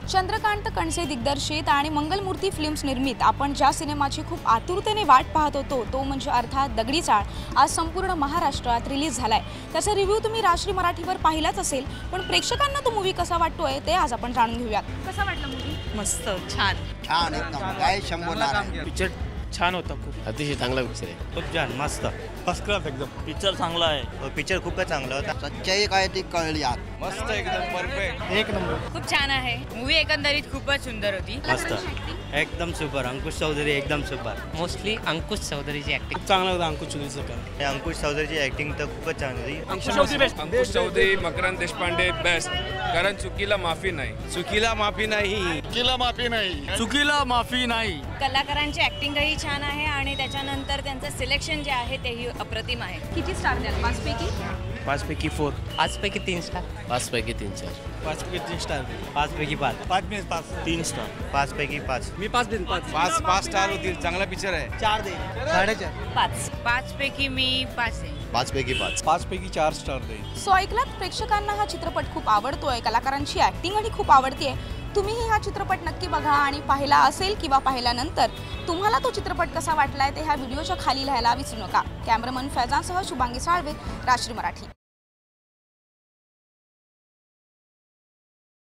चंद्रकांत कणसे दिग्दर्शित आणि मंगलमूर्ती फिल्म्स निर्मित आपण ज्या सिनेमाची खूप आतुरतेने वाट पाहत होतो तो म्हणजे अर्थात दगडी चाळ आज संपूर्ण महाराष्ट्रात रिलीज झालाय। त्याचा रिव्ह्यू तुम्ही राष्ट्रीय मराठीवर पाहिलाच असेल, पण प्रेक्षकांना तो मूवी कसा वाटतोय ते आज आपण जाणून घेऊयात। कसा वाटला मूवी? मस्त, छान छान एकदम काय शंभर पिक्चर छान होता, खूप अतिशय चांगला पिक्चर आहे, खूप छान मस्त फर्स्ट क्लास एकदम पिक्चर चांगला आहे। पिक्चर खूपच चांगला होता, सच्चाई काय ती कळली आज मस्त एकदम परफेक्ट एक नंबर खूप छान आहे मूवी, एकंदरीत खूपच सुंदर होती। मस्त एकदम सुपर। अंकुश चौधरी एकदम सुपर। मोस्टली अंकुश चौधरीची ऍक्टिंग चांगला होता अंकुश चौधरीचं काम। अंकुश चौधरीची ऍक्टिंग तर खूपच छान होती। अंकुश चौधरी, मकरंद देशपांडे बेस्ट, कारण चुकीला माफी नाही, चुकीला माफी नाही, चुकीला माफी नाही, चुकीला माफी नाही। कलाकारांची ऍक्टिंगही छान आहे आणि त्याच्यानंतर त्यांचं सिलेक्शन जे आहे तेही अप्रतिम आहे। किती स्टार द्याल 5 पैकी? 5 पैकी 4, 5 पैकी 3 स्टार, 5 पैकी 3 4, 5 पैकी 3 स्टार, 5 पैकी 5, 5 में 5, 3 स्टार, 5 पैकी 5। मी 5 देईन, 5 स्टार होतील। चांगला पिक्चर आहे, 4 दे, 4.5, 5 पैकी मी 5 आहे। 5 पैकी 5, 5 पैकी 4 स्टार देईन। सो ऐकलात, प्रेक्षकांना हा चित्रपट खूप आवडतोय, कलाकारांची ऍक्टिंगही खूप आवडतीये। तुम्हीही हा चित्रपट नक्की बघा आणि पाहिला असेल किंवा पाहिल्यानंतर तुम्हाला तो चित्रपट कसा वाटलाय ते ह्या व्हिडिओच्या खाली लिहायला विसरू नका। कॅमेरामन फैजानसह शुभांगी साळवे, राष्ट्रीय मराठी।